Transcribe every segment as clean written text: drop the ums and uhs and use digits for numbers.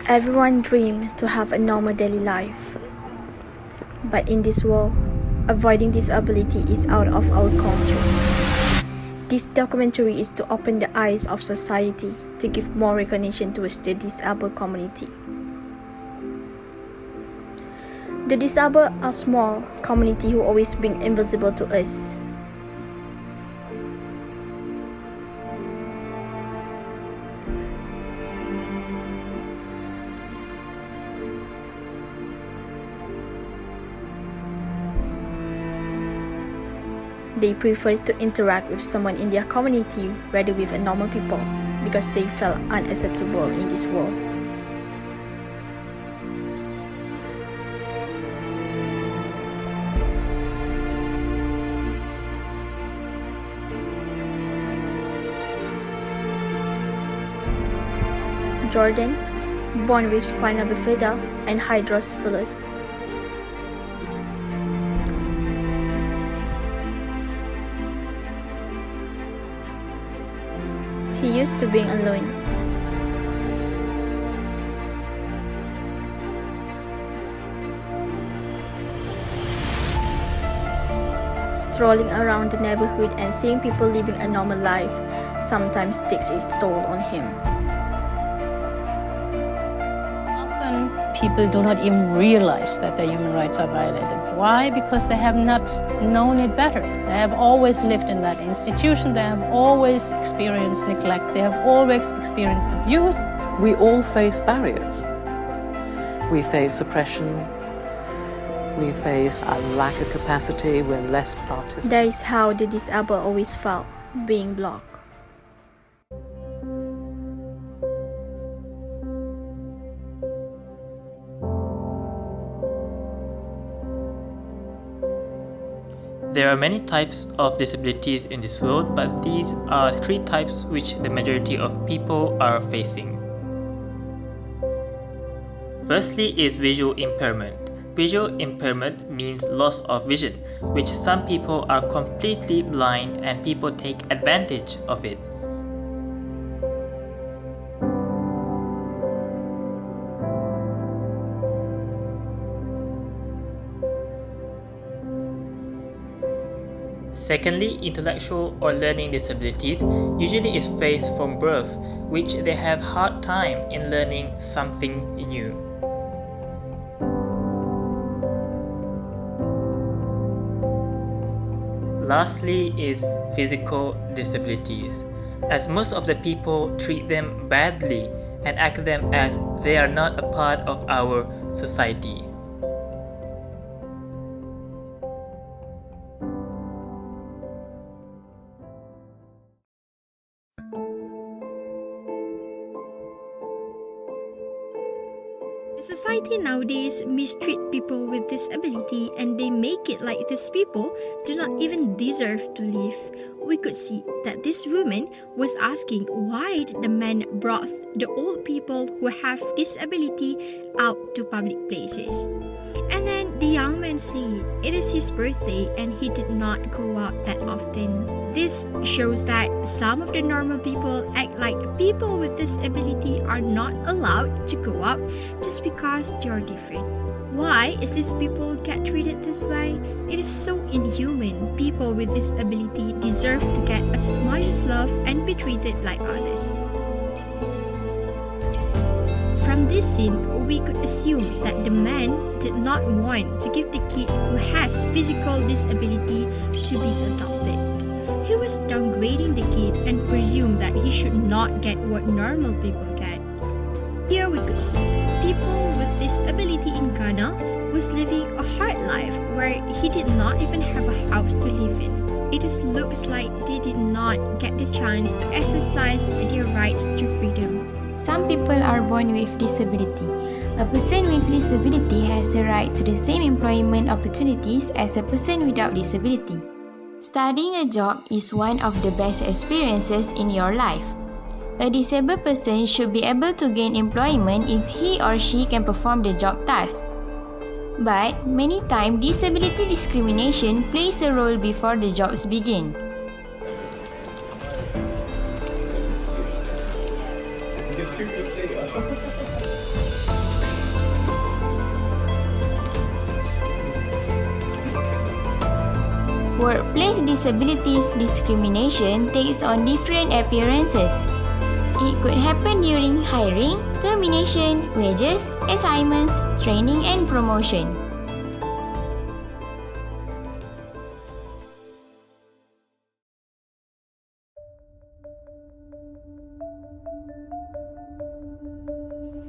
Everyone dreams to have a normal daily life. But in this world, avoiding disability is out of our culture. This documentary is to open the eyes of society to give more recognition towards the disabled community. The disabled are a small community who always been invisible to us. They prefer to interact with someone in their community rather with normal people because they felt unacceptable in this world. Jordan, born with spina bifida and hydrocephalus. He used to being alone. Strolling around the neighborhood and seeing people living a normal life sometimes takes its toll on him. Often people do not even realize that their human rights are violated. Why? Because they have not known it better. They have always lived in that institution. They have always experienced neglect. They have always experienced abuse. We all face barriers. We face suppression. We face a lack of capacity. We're less participant. That is how the disabled always felt, being blocked. There are many types of disabilities in this world, but these are three types which the majority of people are facing. Firstly is visual impairment. Visual impairment means loss of vision, which some people are completely blind and people take advantage of it. Secondly, intellectual or learning disabilities usually is faced from birth, which they have hard time in learning something new. Lastly is physical disabilities, as most of the people treat them badly and act them as they are not a part of our society. Society nowadays mistreat people with disability and they make it like these people do not even deserve to live. We could see that this woman was asking why the man brought the old people who have disability out to public places. And then the young man said it is his birthday and he did not go out that often. This shows that some of the normal people act like people with disability are not allowed to go out just because they are different. Why is these people get treated this way? It is so inhuman. People with disability deserve to get as much love and be treated like others. From this scene, we could assume that the man did not want to give the kid who has physical disability to be adopted. He was downgrading the kid and presumed that he should not get what normal people get. Here we could see people with disability in Ghana was living a hard life where he did not even have a house to live in. It just looks like they did not get the chance to exercise their rights to freedom. Some people are born with disability. A person with disability has a right to the same employment opportunities as a person without disability. Starting a job is one of the best experiences in your life. A disabled person should be able to gain employment if he or she can perform the job task. But many times, disability discrimination plays a role before the jobs begin. Workplace disabilities discrimination takes on different appearances. It could happen during hiring, termination, wages, assignments, training, and promotion.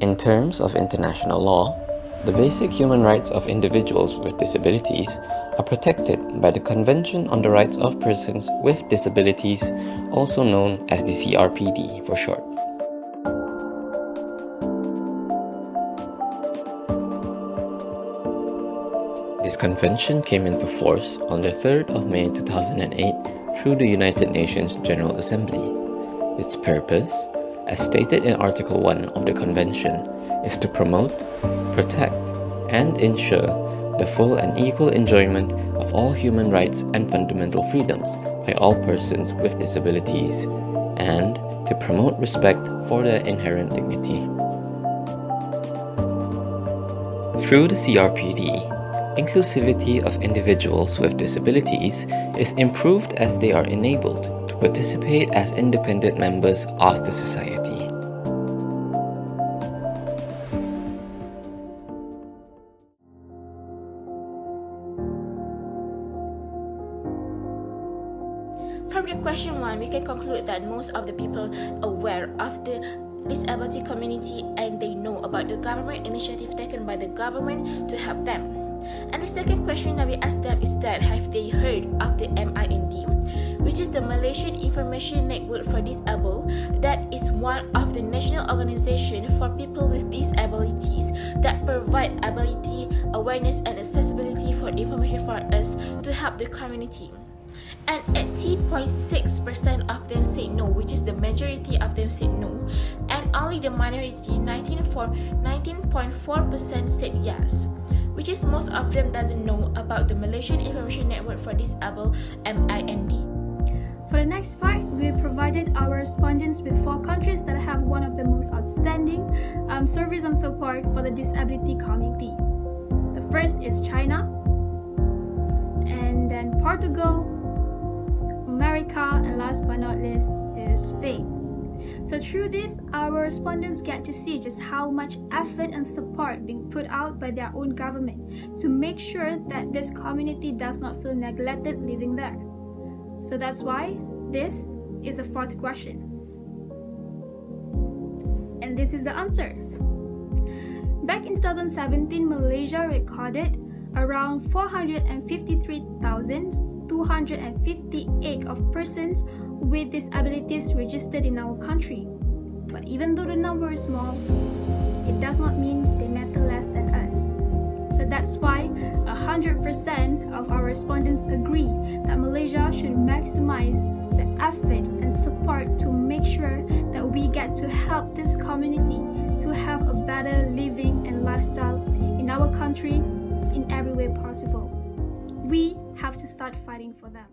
In terms of international law, the basic human rights of individuals with disabilities are protected by the Convention on the Rights of Persons with Disabilities, also known as the CRPD for short. This convention came into force on the 3rd of May 2008 through the United Nations General Assembly. Its purpose, as stated in Article 1 of the Convention, is to promote, protect, and ensure the full and equal enjoyment of all human rights and fundamental freedoms by all persons with disabilities, and to promote respect for their inherent dignity. Through the CRPD, inclusivity of individuals with disabilities is improved as they are enabled to participate as independent members of the society. From the question 1, we can conclude that most of the people aware of the disability community and they know about the government initiative taken by the government to help them. And the second question that we ask them is that have they heard of the MIND, which is the Malaysian Information Network for Disabled, that is one of the national organizations for people with disabilities that provide ability, awareness and accessibility for information for us to help the community. And 80.6% of them say no, which is the majority of them said no, and only the minority 19.4% said yes, which is most of them doesn't know about the Malaysian Information Network for Disabled, MIND. For the next part, we provided our respondents with 4 countries that have one of the most outstanding service and support for the disability community. The first is China, and then Portugal, America, and last but not least is Spain. So through this, our respondents get to see just how much effort and support being put out by their own government to make sure that this community does not feel neglected living there. So that's why this is the 4th question. And this is the answer. Back in 2017, Malaysia recorded around 453,258 of persons with disabilities registered in our country. But even though the number is small, it does not mean they matter less than us. So that's why 100% of our respondents agree that Malaysia should maximize the effort and support to make sure that we get to help this community to have a better living and lifestyle in our country in every way possible. We have to start fighting for them.